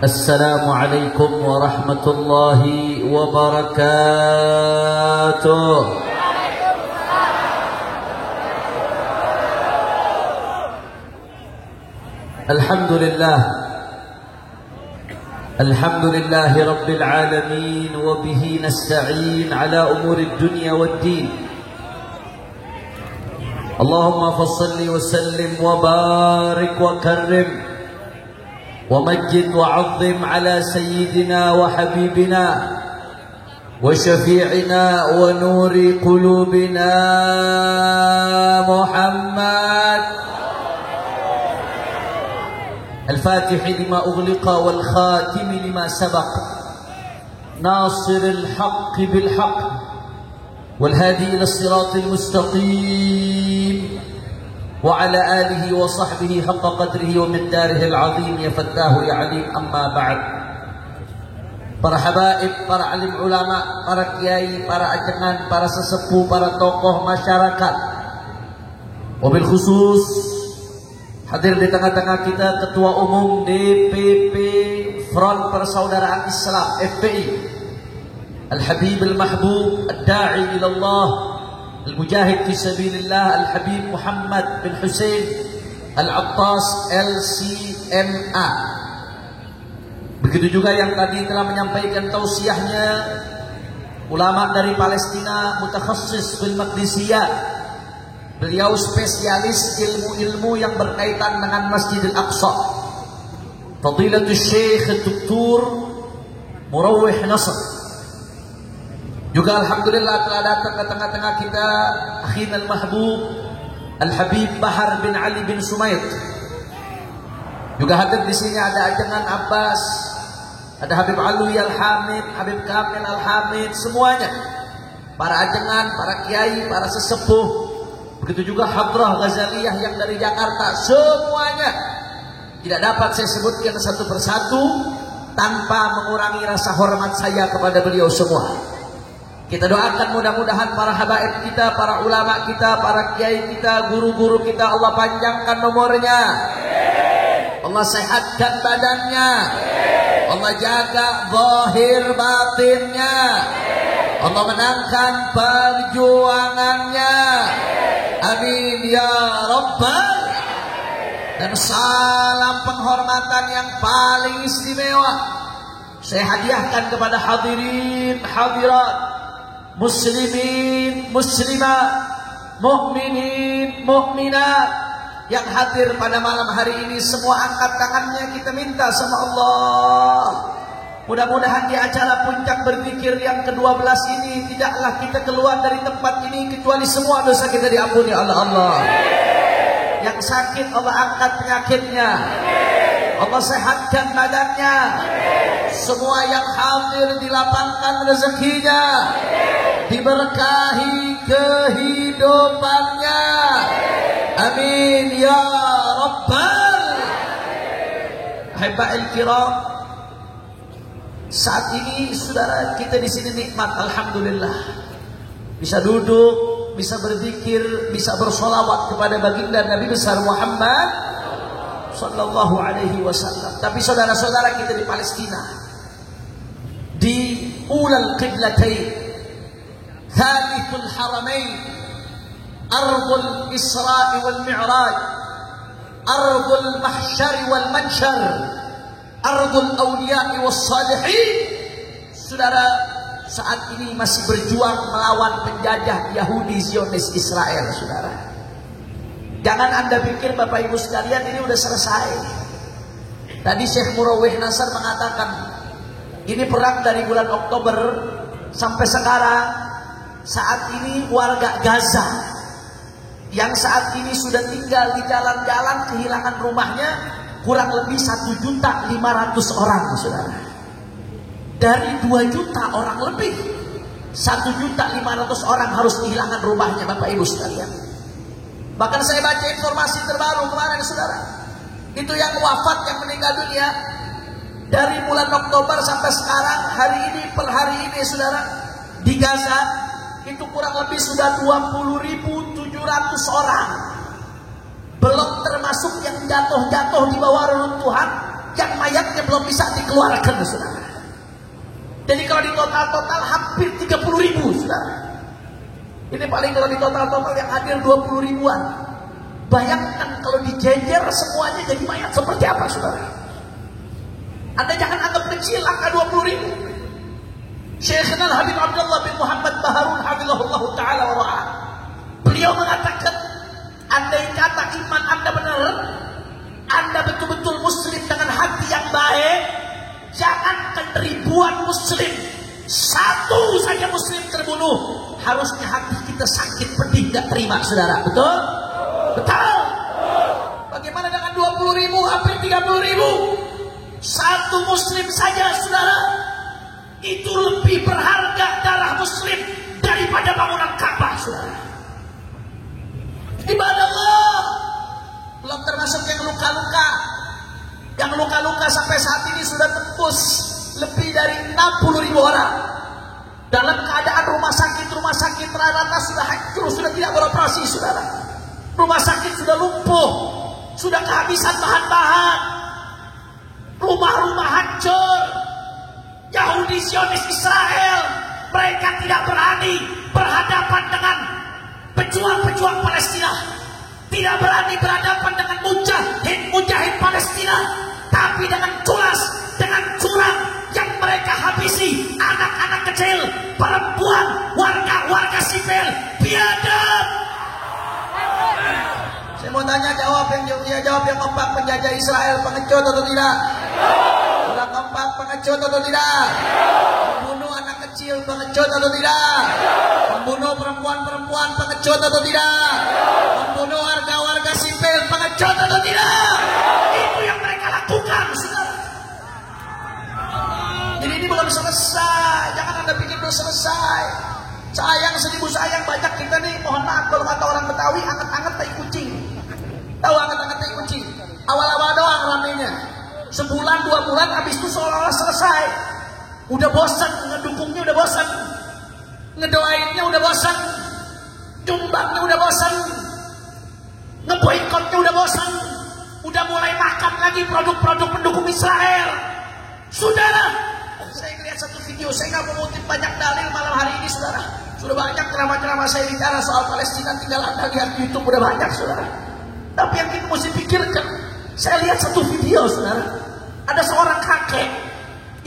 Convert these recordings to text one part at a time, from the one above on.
السلام عليكم ورحمة الله وبركاته. الحمد لله رب العالمين، وبه نستعين على أمور الدنيا والدين. اللهم فصل وسلم وبارك وكرم ومجد وعظم على سيدنا وحبيبنا وشفيعنا ونور قلوبنا محمد الفاتح لما أغلق والخاتم لما سبق، ناصر الحق بالحق والهادي إلى الصراط المستقيم، وعلى آله وصحبه حق قدره ومقداره العظيم. يا فتاه يا عليم. أما بعد. Para habaib, para alim ulama, para kiai, para ajengan, para sesepuh, para tokoh masyarakat, wabil khusus hadir di tengah-tengah kita Ketua Umum DPP Front Persaudaraan Islam FPI, Al-Habib Al-Mahbub Ad-Da'i ilallah, Al-Mujahid fi Sabilillah, Al-Habib Muhammad bin Hussein Al-Attas LCMA. Begitu juga yang tadi telah menyampaikan tausiahnya ulama dari Palestina, mutakhassis bil Maqdisiyah. Beliau spesialis ilmu-ilmu yang berkaitan dengan Masjidil Aqsa, Fadilatul Syekh Dr. Murawih Nasr. Juga alhamdulillah telah datang ke tengah-tengah kita akhina al-mahbub Al-Habib Bahar bin Ali bin Sumaid. Juga hadir di sini ada Ajengan Abbas, ada Habib Alwi Al-Hamid, Habib Kamil Al-Hamid, semuanya para ajengan, para kiai, para sesepuh. Begitu juga Hadrah Ghazaliyah yang dari Jakarta, semuanya tidak dapat saya sebutkan satu persatu tanpa mengurangi rasa hormat saya kepada beliau semua. Kita doakan mudah-mudahan para habaib kita, para ulama kita, para kiai kita, guru-guru kita, Allah panjangkan nomornya, Allah sehatkan badannya, Allah jaga zahir batinnya, Allah menangkan perjuangannya. Amin ya Rabbal. Dan salam penghormatan yang paling istimewa saya hadiahkan kepada hadirin hadirat, muslimin muslimat, mukminin mukminat yang hadir pada malam hari ini. Semua angkat tangannya, kita minta sama Allah, mudah-mudahan di acara puncak berzikir yang ke-12 ini tidaklah kita keluar dari tempat ini kecuali semua dosa kita diampuni oleh Allah. Yang sakit Allah angkat penyakitnya, Allah sehatkan badannya. Semua yang hadir dilapangkan rezekinya, diberkahi kehidupannya. Amin ya Rabbal. Haiba'il kiram, saat ini saudara kita di sini nikmat, alhamdulillah. Bisa duduk, bisa berzikir, bisa bersolawat kepada baginda Nabi besar Muhammad sallallahu alaihi wasallam. Tapi saudara-saudara kita di Palestina, di ulal qiblatain, thalithul haramain, ardul Isra wal Mi'raj, ardul mahsyar wal mansyar, ardul awliya was salihin. Saudara, saat ini masih berjuang melawan penjajah Yahudi Zionis Israel. Saudara, jangan Anda pikir Bapak Ibu sekalian ini udah selesai. Tadi Syekh Murawih Nasr mengatakan ini perang dari bulan Oktober sampai sekarang. Saat ini warga Gaza yang saat ini sudah tinggal di jalan-jalan kehilangan rumahnya kurang lebih 1.500.000 orang, saudara. Dari 2 juta orang lebih, 1.500.000 orang harus kehilangan rumahnya, Bapak Ibu sekalian. Bahkan saya baca informasi terbaru kemarin, saudara, itu yang wafat, yang meninggal dunia dari bulan Oktober sampai sekarang, hari ini per hari ini, saudara, di Gaza itu kurang lebih sudah 20.700 orang. Belum termasuk yang jatuh-jatuh di bawah reruntuhan, yang mayatnya belum bisa dikeluarkan, saudara. Jadi kalau di total hampir 30.000, saudara. Ini paling kalau di total yang hadir 20 ribuan. Bayangkan kalau dijejer semuanya jadi mayat seperti apa, saudara. Anda jangan anggap kecil angka 20.000. Syekhna Habib Abdullah bin Muhammad Baharun hafizahullah ta'ala wa ra'ah. Beliau mengatakan, andai kata iman Anda benar, Anda betul-betul muslim dengan hati yang baik, jangankan ribuan muslim, satu saja muslim terbunuh, harusnya hati kita sakit pedih, gak terima, saudara. Betul? Betul. Bagaimana dengan 20.000, hampir 30.000? Satu muslim saja, saudara, itu lebih berharga darah muslim daripada bangunan Ka'bah, saudara. Ibadah Allah. Belum termasuk yang luka-luka. Yang luka-luka sampai saat ini sudah tembus lebih dari 60.000 orang. Dalam keadaan rumah sakit rata-rata sudah hancur, sudah tidak beroperasi, saudara. Rumah sakit sudah lumpuh, sudah kehabisan bahan-bahan. Rumah-rumah hancur. Yahudi Zionis Israel, mereka tidak berani berhadapan dengan pejuang-pejuang Palestina, tidak berani berhadapan dengan mujahid Palestina, tapi dengan culas, dengan curang yang mereka habisi anak-anak kecil, perempuan, warga sipil, biadab. Saya mau tanya, jawab yang kompak, penjajah Israel pengecut atau tidak? Sudah kompak, pengecut atau tidak? Membunuh anak kecil, pengecut atau tidak? Membunuh perempuan-perempuan, pengecut atau tidak? Membunuh warga sipil, pengecut atau tidak? Itu yang mereka lakukan, saudara. Jadi ini belum selesai. Jangan Anda pikir belum selesai. Sayang 1000 sayang, banyak kita nih, mohon maaf kalau kata orang Betawi, anget-anget tai kucing. Tahu anget-anget tai kucing? Awal-awal doang ramenya. Sebulan 2 bulan, habis itu seolah-olah selesai. Udah bosan, ngedukungnya udah bosan, ngedoainnya udah bosan, nyumbangnya udah bosan, ngeboikotnya udah bosan, udah mulai makan lagi produk-produk pendukung Israel. Saudara, saya lihat satu video, saya nggak mau ngutip banyak dalil malam hari ini, saudara. Sudah banyak ceramah-ceramah saya bicara soal Palestina, tinggal Anda lihat di YouTube, udah banyak, saudara. Tapi yang kita mesti pikirkan, saya lihat satu video, saudara. Ada seorang kakek.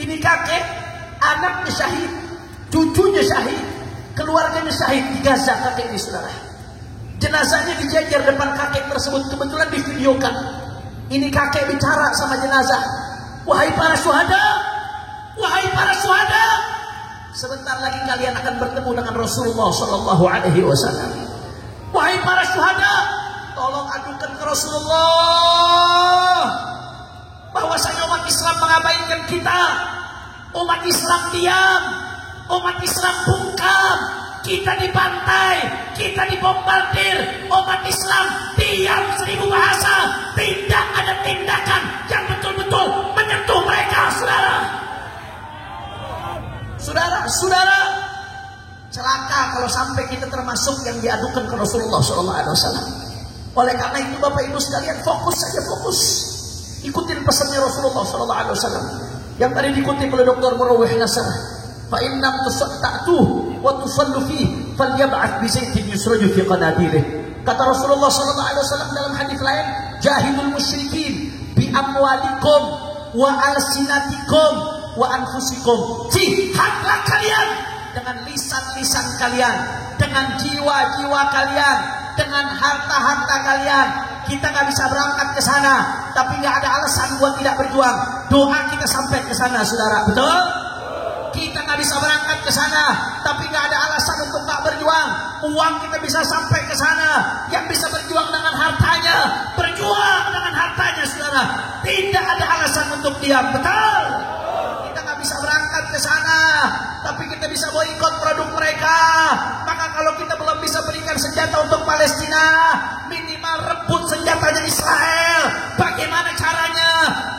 Ini kakek, anaknya syahid, cucunya syahid, keluarganya syahid di Gaza, kakek ini, saudara. Jenazahnya dijejer depan kakek tersebut, kebetulan divideokan. Ini kakek bicara sama jenazah. Wahai para syuhada, wahai para syuhada, sebentar lagi kalian akan bertemu dengan Rasulullah Sallallahu Alaihi Wasallam. Wahai para syuhada, tolong adukan ke Rasulullah bahwasanya umat Islam mengabaikan kita, umat Islam diam, umat Islam bungkam, kita dibantai, kita dibombardir, umat Islam diam 1000 bahasa, tidak ada tindakan yang betul-betul menyentuh mereka, saudara. Saudara, celaka kalau sampai kita termasuk yang diadukan ke Rasulullah SAW. Oleh karena itu Bapak Ibu sekalian, fokus saja, fokus. Ikutin pesannya Rasulullah SAW yang tadi dikutip oleh Dr. Murawih Nasr. Fa innam tusatta'tu wa tusallu fi falyab'ath bi sayfin yusraju fi qanabilih. Kata Rasulullah SAW dalam hadis lain, jahidul musyrikin bi amwalikum wa alsinatikum wa anfusikum. Jihadlah kalian dengan lisan-lisan kalian, dengan jiwa-jiwa kalian, dengan harta-harta kalian. Kita nggak bisa berangkat ke sana, tapi nggak ada alasan buat tidak berjuang. Doa kita sampai ke sana, saudara. Betul? Kita nggak bisa berangkat ke sana, tapi nggak ada alasan untuk nggak berjuang. Uang kita bisa sampai ke sana. Yang bisa berjuang dengan hartanya, berjuang dengan hartanya, saudara. Tidak ada alasan untuk diam. Betul? Kita nggak bisa berangkat ke sana, tapi kita bisa boikot produk mereka. Maka kalau kita belum bisa berikan senjata untuk Palestina, minimal rebut senjatanya Israel. Bagaimana caranya?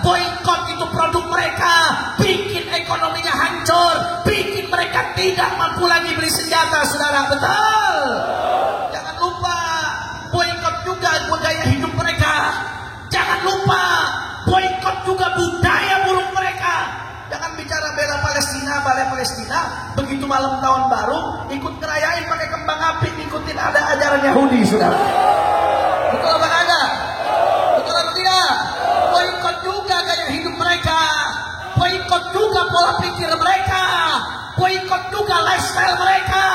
Boikot itu produk mereka, bikin ekonominya hancur, bikin mereka tidak mampu lagi beli senjata, saudara. Betul? Jangan lupa boikot juga gaya hidup mereka. Jangan lupa boikot juga budaya oleh Palestina, begitu malam tahun baru ikut ngerayain pakai kembang api, ngikutin ada ajaran Yahudi, saudara. Betul apa enggak? Betul atau tidak? Boikot juga gaya hidup mereka, boikot juga pola pikir mereka, boikot juga lifestyle mereka.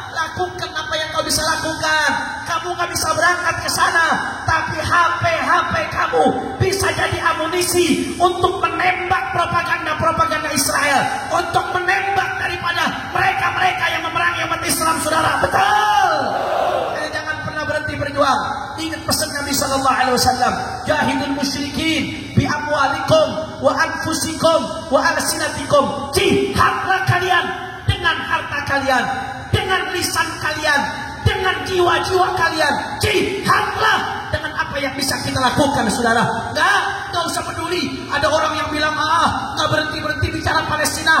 Lakukan apa yang kau bisa lakukan. Kamu gak bisa berangkat ke sana, tapi HP kamu bisa jadi amunisi untuk menembak propaganda Israel, untuk menembak daripada mereka yang memerangi umat Islam, saudara. Betul. Jadi jangan pernah berhenti berjuang. Ingat pesan Nabi SAW, jahidul musyrikin bi amwalikum wa anfusikum wa alsinatikum. Jihadlah kalian dengan harta kalian, dengan lisan kalian, dengan jiwa-jiwa kalian. Jihadlah dengan apa yang bisa kita lakukan, saudara. Nggak usah peduli. Ada orang yang bilang, nggak berhenti bicara Palestina.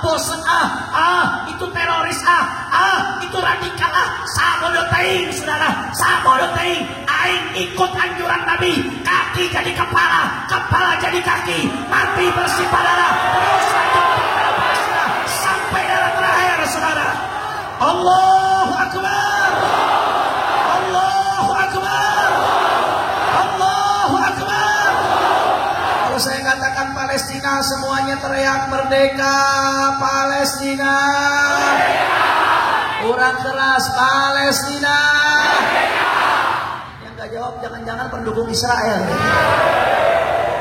Bosan, itu teroris, itu radikal, sabodo teing, saudara. Sabodo teing. Aing ikut anjuran Nabi. Kaki jadi kepala, kepala jadi kaki. Mati bersih darah. Terus lanjut bicara Palestina sampai darah terakhir, saudara. Allahu Akbar. Allahu Akbar. Allahu Akbar. Kalau saya katakan Palestina, semuanya teriak merdeka Palestina. Kurang keras, Palestina. Yang gak jawab jangan-jangan pendukung Israel.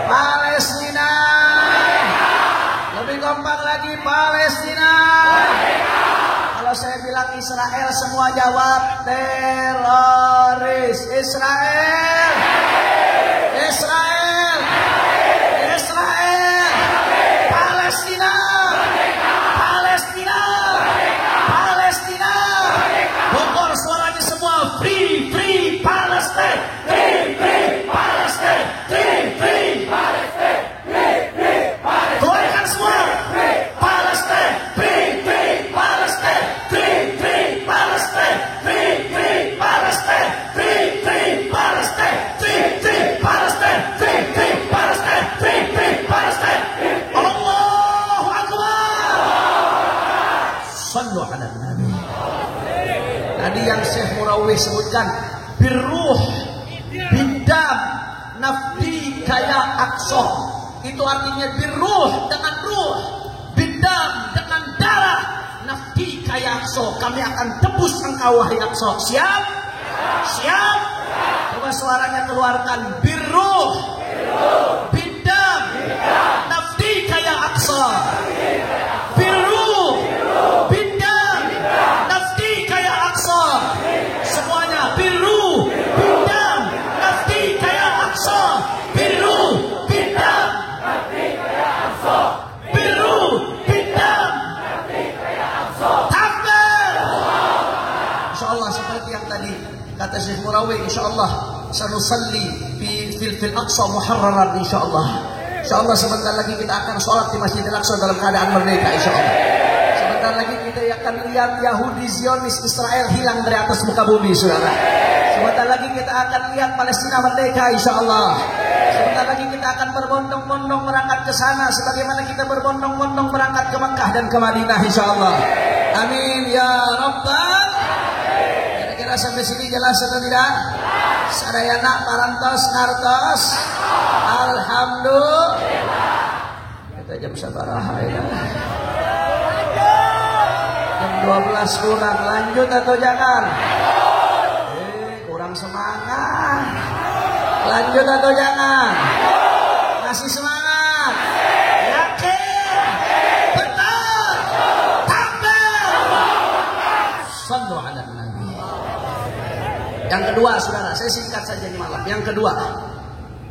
Palestina. Lebih kompak lagi, Palestina. Kalau saya bilang Israel, semua jawab teroris. Israel, Israel, Israel, Palestina, Palestina, Palestina. Bogor suaranya semua free, free Palestine, free, free Palestine, free, free Palestine, free, free Palestine. Keluarkan semua, free Palestine, free, free Palestine, free, free Palestine, free, free Palestine, free, free Palestine, free, free Palestine, free, free Palestine, free, free Palestine. Allahu Akbar. Sallu ala Nabi. Tadi yang Syekh Murawih sebutkan, birruh, bidam, nafdi kaya aqsa. Itu artinya birruh dengan ruh, bidam dengan darah, nafdi kaya aqsa. Kami akan tebus engkau wahai Aqsa. Siap? Siap? Coba suaranya keluarkan. Birruh, bidam, nafdi kaya aqsa. Birruh, bidam, nafdi kaya aqsa. Semuanya birruh, bidam, nafdi kaya aqsa. Birruh, bidam, nafdi kaya aqsa. Birruh, bidam, nafdi kaya aqsa. Takbir. Insyaallah seperti yang tadi kata Syekh Murawih, insyaallah sanusalli fil Aqsa muharraran, insyaallah. Insyaallah sebentar lagi kita akan sholat di Masjidil Aqsa dalam keadaan merdeka, insyaallah. Sebentar lagi kita akan lihat Yahudi Zionis Israel hilang dari atas muka bumi, saudara. Sebentar lagi kita akan lihat Palestina merdeka, insyaallah. Sebentar lagi kita akan berbondong-bondong berangkat ke sana, sebagaimana kita berbondong-bondong berangkat ke Mekah dan ke Madinah, insyaallah. Amin ya rabbal. Kira-kira sampai sini jelas atau tidak? Sadayana parantos ngartos. Alhamdulillah. Kita jam sabaraha ya. Jam 12 kurang, lanjut atau jangan? Kurang semangat. Lanjut atau jangan? Masih semangat? Yakin? Betul? Takbir. Sallu ala Nabi. Yang kedua, saudara, saya singkat saja di malam. Yang kedua,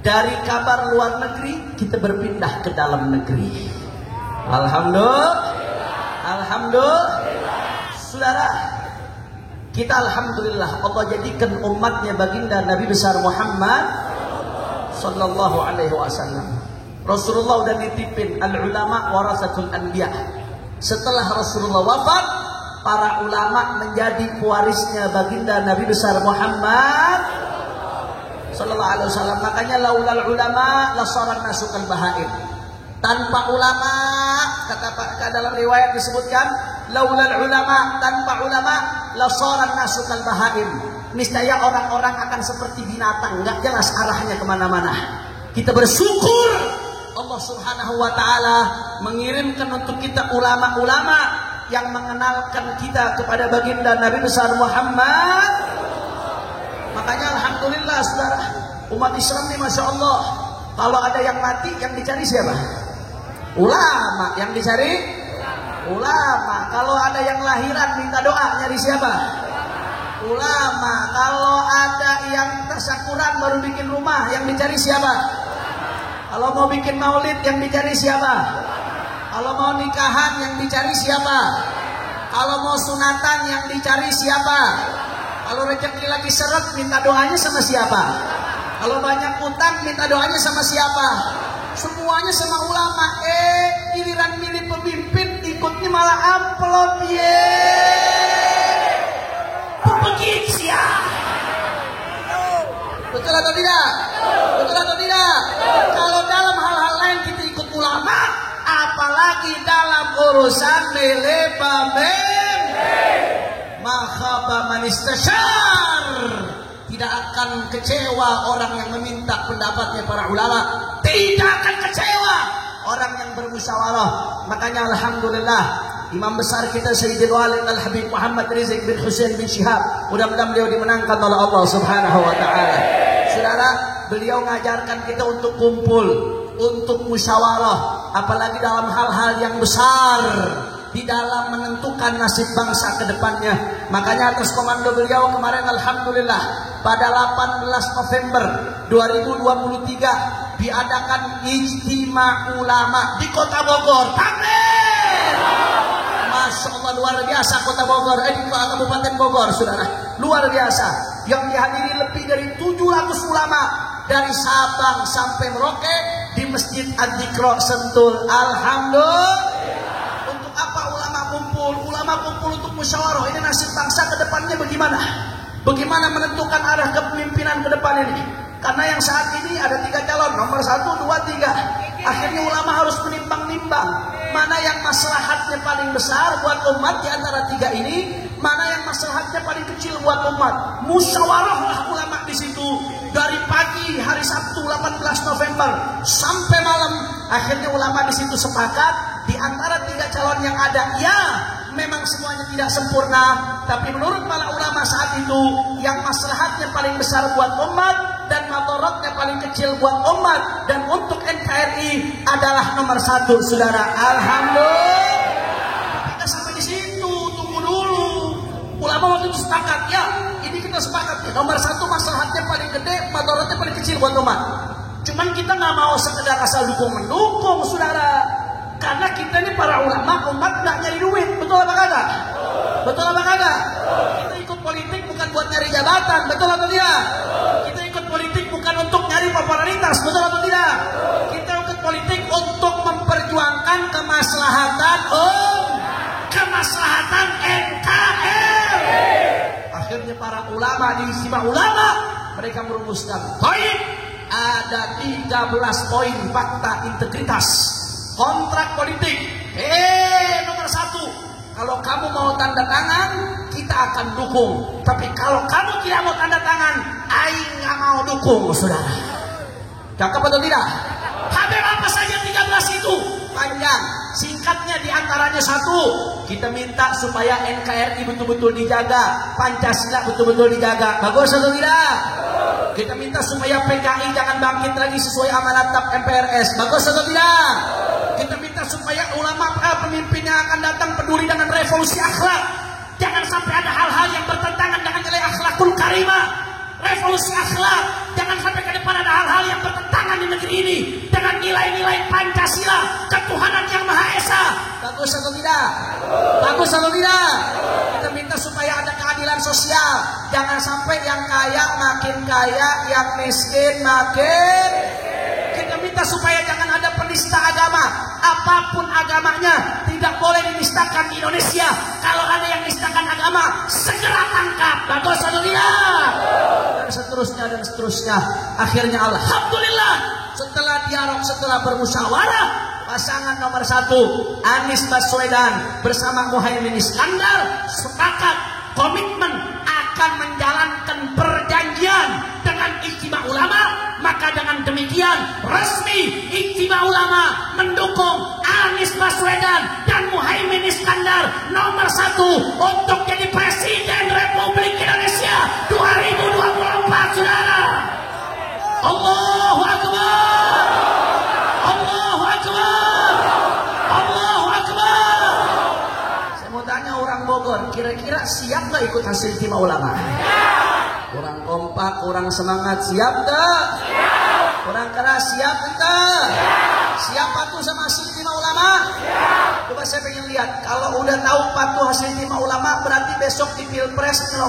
dari kabar luar negeri kita berpindah ke dalam negeri. Alhamdulillah. Alhamdulillah. Saudara, kita alhamdulillah Allah jadikan umatnya baginda Nabi besar Muhammad sallallahu alaihi wasallam. Rasulullah udah ditipin al-ulama warasatul anbiya. Setelah Rasulullah wafat, para ulama menjadi pewarisnya baginda Nabi besar Muhammad sallallahu alaihi wasallam. Makanya laulal ulama lasaran nasukal bahaim. Tanpa ulama kata dalam riwayat disebutkan, laulal ulama, tanpa ulama la sharan nasu kal bahaim. Niscaya orang-orang akan seperti binatang, nggak jelas arahnya kemana-mana. Kita bersyukur Allah Subhanahu wa taala mengirimkan untuk kita ulama-ulama yang mengenalkan kita kepada baginda Nabi besar Muhammad. Makanya alhamdulillah saudara, umat Islam ini masya Allah, kalau ada yang mati yang dicari siapa? Ulama. Yang dicari ulama. Kalau ada yang lahiran minta doa, nyari siapa? Ulama. Kalau ada yang tasyakuran baru bikin rumah, yang dicari siapa? Kalau mau bikin maulid, yang dicari siapa? Kalau mau nikahan, yang dicari siapa? Kalau mau sunatan, yang dicari siapa? Kalau rezeki lagi seret, minta doanya sama siapa? Kalau banyak utang, minta doanya sama siapa? Semuanya sama ulama. Giliran milih pemimpin, ikutnya malah amplop. Begitu ya. Betul atau tidak? Betul atau tidak? Kalau dalam hal-hal lain kita ikut ulama, apalagi dalam urusan milih pemimpin, makhaba man istasyar. Tidak akan kecewa orang yang meminta pendapatnya para ulama. Tidak akan kecewa orang yang bermusyawarah. Makanya alhamdulillah imam besar kita Sayyidil Walid Al-Habib Muhammad Rizik bin Husain bin Syihab, mudah-mudahan beliau dimenangkan oleh Allah Subhanahu wa taala. Saudara, beliau mengajarkan kita untuk kumpul, untuk musyawarah, apalagi dalam hal-hal yang besar, di dalam menentukan nasib bangsa ke depannya. Makanya atas komando beliau kemarin alhamdulillah pada 18 November 2023 diadakan ijtima ulama di Kota Bogor. Takbir! Masya Allah, luar biasa Kota Bogor, di Kabupaten Bogor, saudara. Luar biasa. Yang dihadiri lebih dari 700 ulama dari Sabang sampai Merauke di Masjid Ad-Dikro Sentul. Alhamdulillah. Apa ulama kumpul? Ulama kumpul untuk musyawarah. Ini nasib bangsa ke depannya bagaimana? Bagaimana menentukan arah kepemimpinan ke depan ini? Karena yang saat ini ada 3 calon, nomor 1, 2, 3. Akhirnya ulama harus menimbang-nimbang mana yang maslahatnya paling besar buat umat di antara 3 ini, mana yang maslahatnya paling kecil buat umat. Musyawarahlah ulama di situ dari pagi hari Sabtu 18 November sampai malam. Akhirnya ulama di situ sepakat di antara 3 calon yang ada, ya memang semuanya tidak sempurna, tapi menurut para ulama saat itu yang maslahatnya paling besar buat umat dan madaratnya paling kecil buat umat dan untuk NKRI adalah nomor 1, saudara. Alhamdulillah. Kita sampai di situ, tunggu dulu. Ulama waktu itu sepakat, ya ini kita sepakat, ya, nomor 1 maslahatnya paling gede, madaratnya paling kecil buat umat. Cuman kita nggak mau sekedar asal dukung-mendukung, saudara. Karena kita ini para ulama, umat nggak nyari duit, betul apa kagak? Betul apa kagak? Kita ikut politik bukan buat nyari jabatan, betul atau tidak? Kita ikut politik bukan untuk nyari popularitas, betul atau tidak? Kita ikut politik untuk memperjuangkan kemaslahatan kemaslahatan NKRI. Akhirnya para ulama di istimewa ulama, mereka merumuskan poin, ada 13 poin fakta integritas kontrak politik. Nomor 1, kalau kamu mau tanda tangan, kita akan dukung. Tapi kalau kamu tidak mau tanda tangan, aing nggak mau dukung, saudara. Cakep atau tidak? Hampir apa saja 13 itu? Panjang. Singkatnya diantaranya 1, kita minta supaya NKRI betul-betul dijaga, Pancasila betul-betul dijaga. Bagus atau tidak? Kita minta supaya PKI jangan bangkit lagi sesuai amanat TAP MPRS. Bagus atau tidak? Kita minta supaya ulama pemimpin yang akan datang peduli dengan revolusi akhlak. Jangan sampai ada hal-hal yang bertentangan dengan nilai akhlakul karimah. Revolusi akhlak. Jangan sampai ke depan ada hal-hal yang bertentangan di negeri ini dengan nilai-nilai Pancasila, ketuhanan yang Maha Esa. Bagus atau tidak? Bagus atau tidak? Kita minta supaya ada keadilan sosial. Jangan sampai yang kaya makin kaya, yang miskin makin. Kita minta supaya jangan ada penista agama. Apapun agamanya tidak boleh dinistakan di Indonesia. Kalau ada yang nistakan agama, segera tangkap. Bagus atau tidak? Dan seterusnya dan seterusnya. Akhirnya alhamdulillah, setelah dialog, setelah bermusyawarah, pasangan nomor 1 Anies Baswedan bersama Muhaimin Iskandar sepakat komitmen akan menjalankan perjanjian dengan Ijtima Ulama. Maka dengan demikian resmi Ijtima Ulama mendukung Anies Baswedan dan Muhaimin Iskandar nomor 1 untuk jadi Presiden Republik Indonesia 2024, saudara. Allahu Akbar, Allahu Akbar, Allahu Akbar. Saya mau tanya orang Bogor, kira-kira siap nggak ikut hasil Ijtima Ulama? Kurang kompak, kurang semangat, siap gak? Kurang keras, siap enggak? Siap patuh sama hasil Ijtima Ulama? Coba saya pengen lihat, kalau udah tahu patuh hasil Ijtima Ulama, berarti besok di Pilpres 14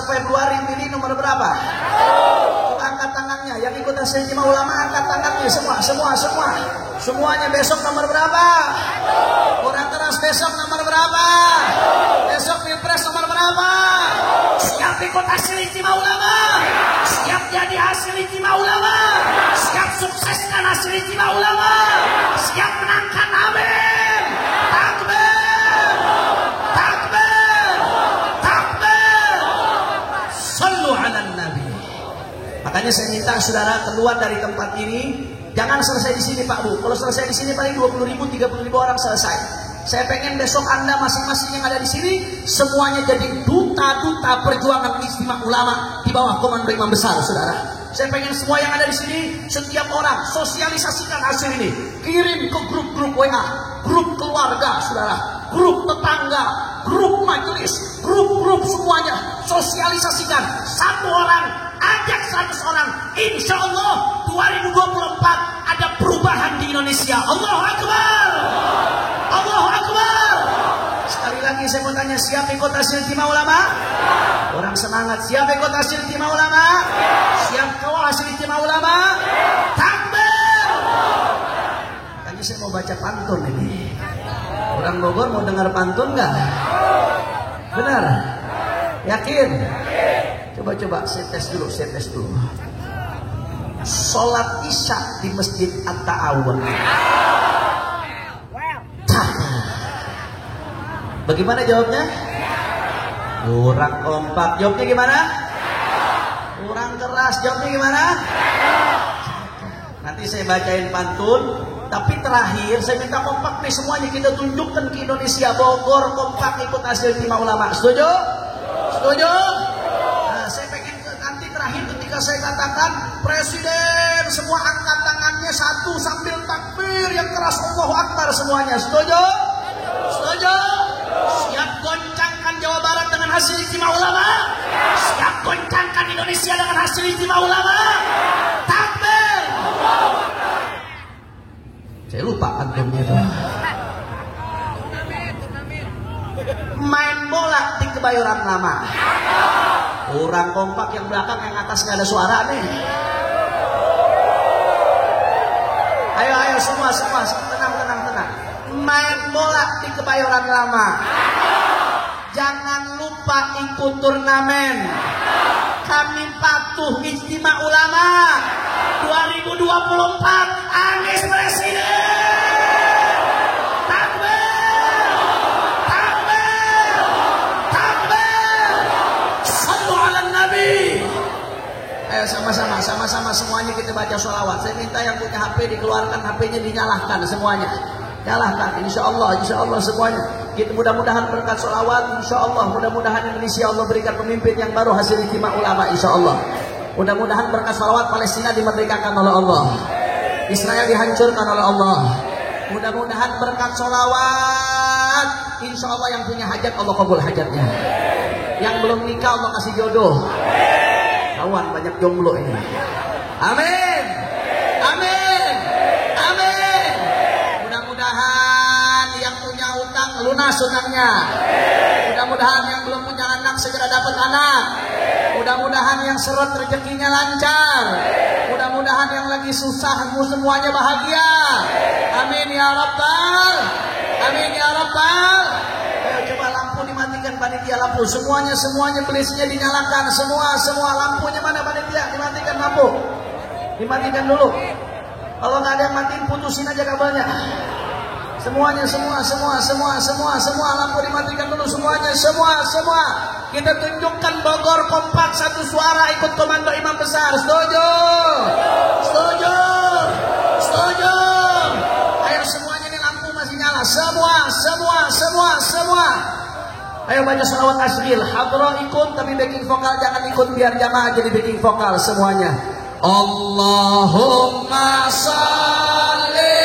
Februari pilih nomor berapa? Coba angkat tangannya, yang ikut hasil Ijtima Ulama angkat tangannya, semuanya besok nomor berapa? Kurang keras, besok nomor berapa? Besok Pilpres nomor berapa? Siap ikut hasil Ijtima Ulama? Siap jadi hasil Ijtima Ulama? Siap sukseskan hasil Ijtima Ulama? Siap menangkan? Amin. Takbir, takbir, takbir. Sallu ala Nabi. Makanya saya minta saudara keluar dari tempat ini, jangan selesai di sini Pak Bu. Kalau selesai di sini paling 20.000, 30.000 orang selesai. Saya pengen besok Anda masing-masing yang ada di sini semuanya jadi duta-duta perjuangan Ijtima Ulama di bawah komando Imam Besar, saudara. Saya pengen semua yang ada di sini, setiap orang sosialisasikan hasil ini, kirim ke grup-grup WA, grup keluarga, saudara, grup tetangga, grup majelis, grup-grup semuanya, sosialisasikan. 1 orang, ajak 100 orang. Insya Allah 2024 ada perubahan di Indonesia. Allahu Akbar, Allahu Akbar. Sekali lagi saya mau tanya, siap ikut hasil Ijtima Ulama? Orang semangat, siap ikut hasil Ijtima Ulama? Siap kawal hasil Ijtima Ulama? Takbir. Tadi saya mau baca pantun ini. Orang Bogor mau dengar pantun nggak? Benar? Yakin? Coba saya tes dulu. Sholat Isya di Masjid At-Ta'awun. Bagaimana jawabnya? Kurang kompak. Jawabnya gimana? Kurang keras. Jawabnya gimana? Nanti saya bacain pantun. Tapi terakhir saya minta kompak nih semuanya, kita tunjukkan ke Indonesia. Bogor kompak ikut hasil Ijtima Ulama. Setuju? Setuju? Nah, saya pengen nanti terakhir ketika saya katakan Presiden, semua angkat tangannya 1 sambil takbir yang keras, Allahu Akbar semuanya. Setuju? Setuju? Siap goncangkan Jawa Barat dengan hasil Ijtima Ulama? Siap goncangkan Indonesia dengan hasil Ijtima Ulama? Takbir! Saya lupa antumnya itu. Main bola di Kebayoran Lama. Orang kompak yang belakang, yang atas nggak ada suara nih. Ayo semua tenang. Main bola di Kebayoran Lama. Jangan lupa ikut turnamen. Kami patuh Ijtima Ulama 2024 Anies Presiden. Takbir, takbir, takbir. Sallu ala Nabi. Ayo sama-sama semuanya kita baca sholawat. Saya minta yang punya HP dikeluarkan, HP-nya dinyalakan semuanya. Nyalakan, insya Allah semuanya. Kita mudah-mudahan berkat sholawat, insya Allah mudah-mudahan Indonesia Allah berikan pemimpin yang baru hasil Ijtima Ulama, insya Allah. Mudah-mudahan berkat sholawat Palestina dimerdekakan oleh Allah, Israel dihancurkan oleh Allah. Mudah-mudahan berkat sholawat, insya Allah yang punya hajat Allah kabul hajatnya. Yang belum nikah Allah kasih jodoh. Kawan banyak jomblo ini. Amin, amin, amin. Mudah-mudahan yang punya utang lunas utangnya. Mudah-mudahan yang belum punya anak segera dapat anak. Mudah-mudahan yang seret rezekinya lancar. Mudah-mudahan yang lagi susah semuanya bahagia. Amin ya Rabbal. Amin ya Rabbal. Ayo coba lampu dimatikan panitia, lampu semuanya belisnya dinyalakan semua lampunya mana panitia, dimatikan lampu. Dimatikan dulu. Kalau nggak ada yang matiin, putusin aja kabelnya. Semuanya, semua lampu dimatikan dulu semuanya, semua. Kita tunjukkan Bogor kompak satu suara ikut komando imam besar. Setuju? Ayo semuanya, nih lampu masih nyala. Semua. Ayo baca sholawat asril. Hadroh ikut tapi backing vokal jangan ikut, biar jamaah jadi backing vokal semuanya. Allahumma sholli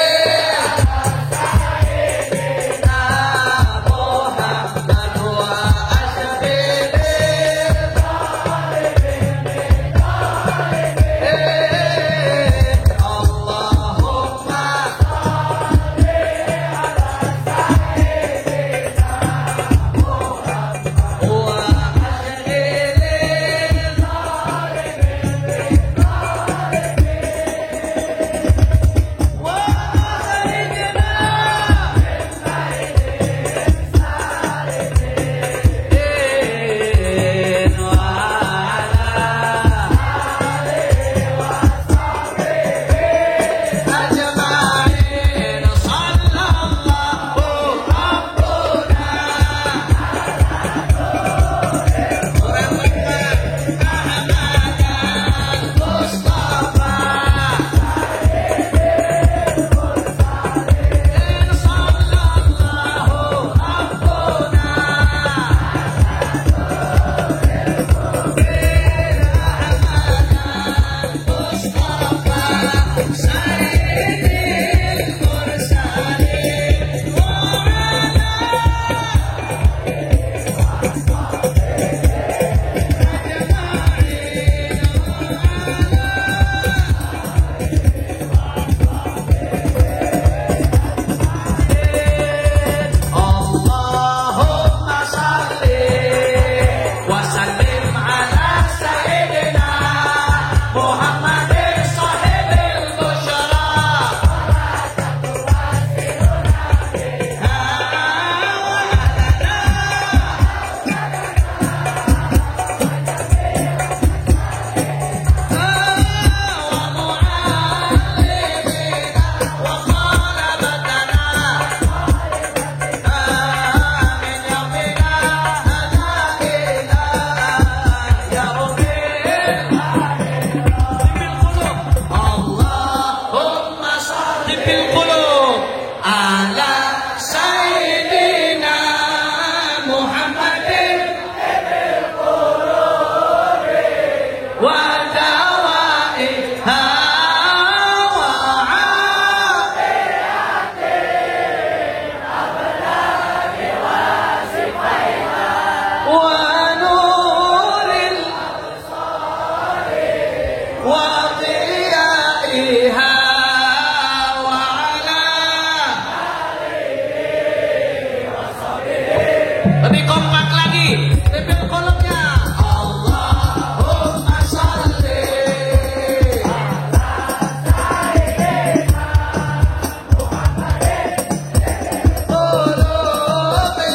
lebih kompak lagi. Tepil kolomnya. Allahumma sholli ala sayyidina Muhammadin qulubi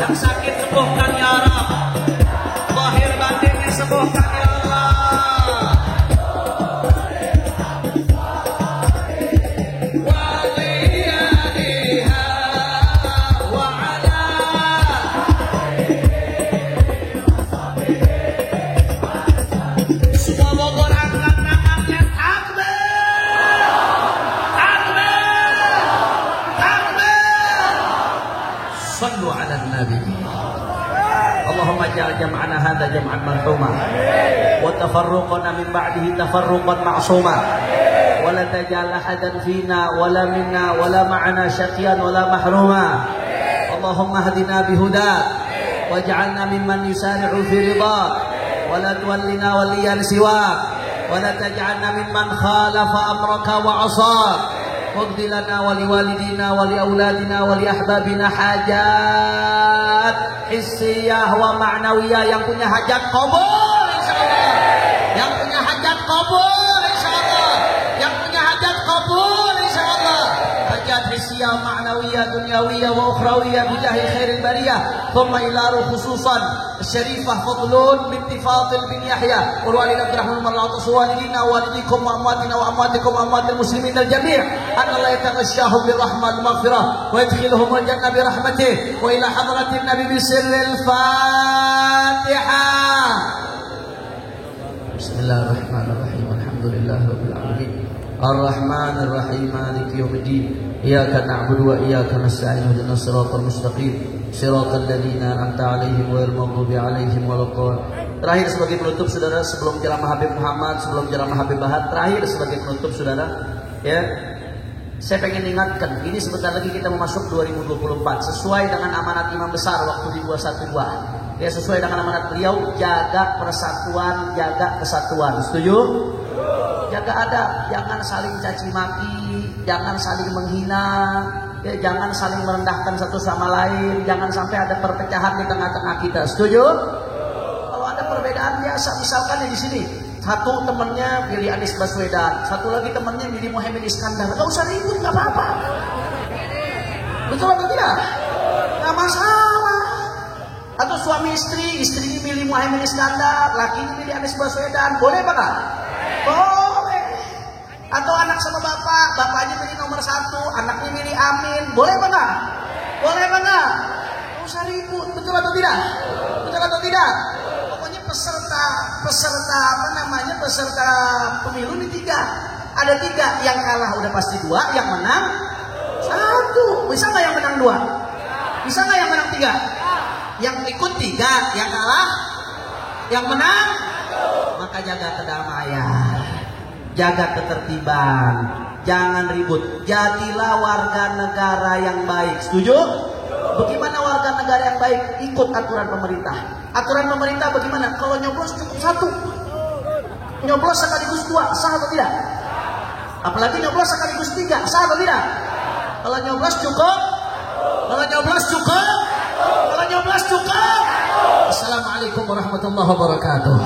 yang sakit sembuhkan ya Rabb, lahir batinnya sembuhkan ya Allah. صلوا على النبي اللهم اجعل جمعنا هذا جمعا مرحوما وتفرقنا من بعده تفرقا معصوما ولا تجعل احدا فينا ولا منا ولا معنا شقيا ولا محروما اللهم اهدنا بهداك واجعلنا ممن يسارع في رضاك ولا تولنا وليا سواك ولا تجعلنا ممن خالف امرك وعصاك واقض لنا ولوالدينا ولأولادنا ولأحبابنا hajat hissiyah wa ma'nawiyah. Yang punya hajat qabul insyaallah, yang punya hajat qabul insyaallah, yang punya hajat qabul insyaallah, hajat hissiyah sosial, ma'nawiyah, dunyawiyah wa ukhrawiyah bijahi khairil bariyah. Thumma ilaru khususan syarifah fadlun binti Fadil bin Yahya wa walid Abdurrahman Mallahu walidina walidikum wa amwatina wa amwatikum wa amwatil muslimin al-jami' anna la yataghashahum birrahmah maghfirah wa yadkhiluhum al-jannah bi rahmatih wa ila hadratin nabi bi sirril Fatihah. Bismillahirrahmanirrahim. Alhamdulillahirabbil alamin. Ar-Rahmanir Rahim. Maliki yaumiddin. Iyyaka na'budu wa iyyaka nasta'in. Ihdinas siratal mustaqim. Siratal ladzina an'amta 'alaihim ghairil maghdubi 'alaihim waladdallin. Terakhir sebagai penutup saudara, sebelum ceramah Habib Muhammad, sebelum ceramah Habib Bahar, terakhir sebagai penutup saudara, ya. Saya pengen ingatkan, ini sebentar lagi kita memasuki 2024 sesuai dengan amanat Imam Besar waktu di 212. Ya, sesuai dengan amanat beliau, jaga persatuan, jaga kesatuan. Setuju? Jaga adab, jangan saling caci maki, jangan saling menghina, ya, jangan saling merendahkan satu sama lain, jangan sampai ada perpecahan di tengah-tengah kita. Setuju? Kalau ada perbedaan biasa, misalkan di sini satu temannya milih Anies Baswedan, satu lagi temannya milih Muhammad Iskandar, nggak usah ribut, nggak apa-apa. Betul atau tidak? Nggak masalah. Atau suami istri, istrinya milih Muhammad Iskandar, lakinya milih Anies Baswedan, boleh apa nggak? Boleh. Atau anak sama bapak, bapaknya milih nomor 1, anaknya milih Amin, boleh apa nggak? Boleh apa nggak? Nggak usah ribut, betul atau tidak? Betul atau tidak? Pokoknya peserta peserta pemilu ini 3. Ada 3, yang kalah udah pasti 2, yang menang 1. Bisa nggak yang menang 2? Bisa nggak yang menang 3? Yang ikut 3, yang kalah, yang menang. Maka jaga kedamaian, jaga ketertiban, jangan ribut. Jadilah warga negara yang baik. Setuju? Bagaimana warga negara yang baik? Ikut aturan pemerintah. Aturan pemerintah bagaimana? Kalau nyoblos cukup 1, nyoblos sekaligus 2, sah atau tidak? Apalagi nyoblos sekaligus 3, sah atau tidak? Kalau nyoblos cukup, kalau nyoblos cukup, kalau nyoblos cukup. Assalamualaikum warahmatullahi wabarakatuh.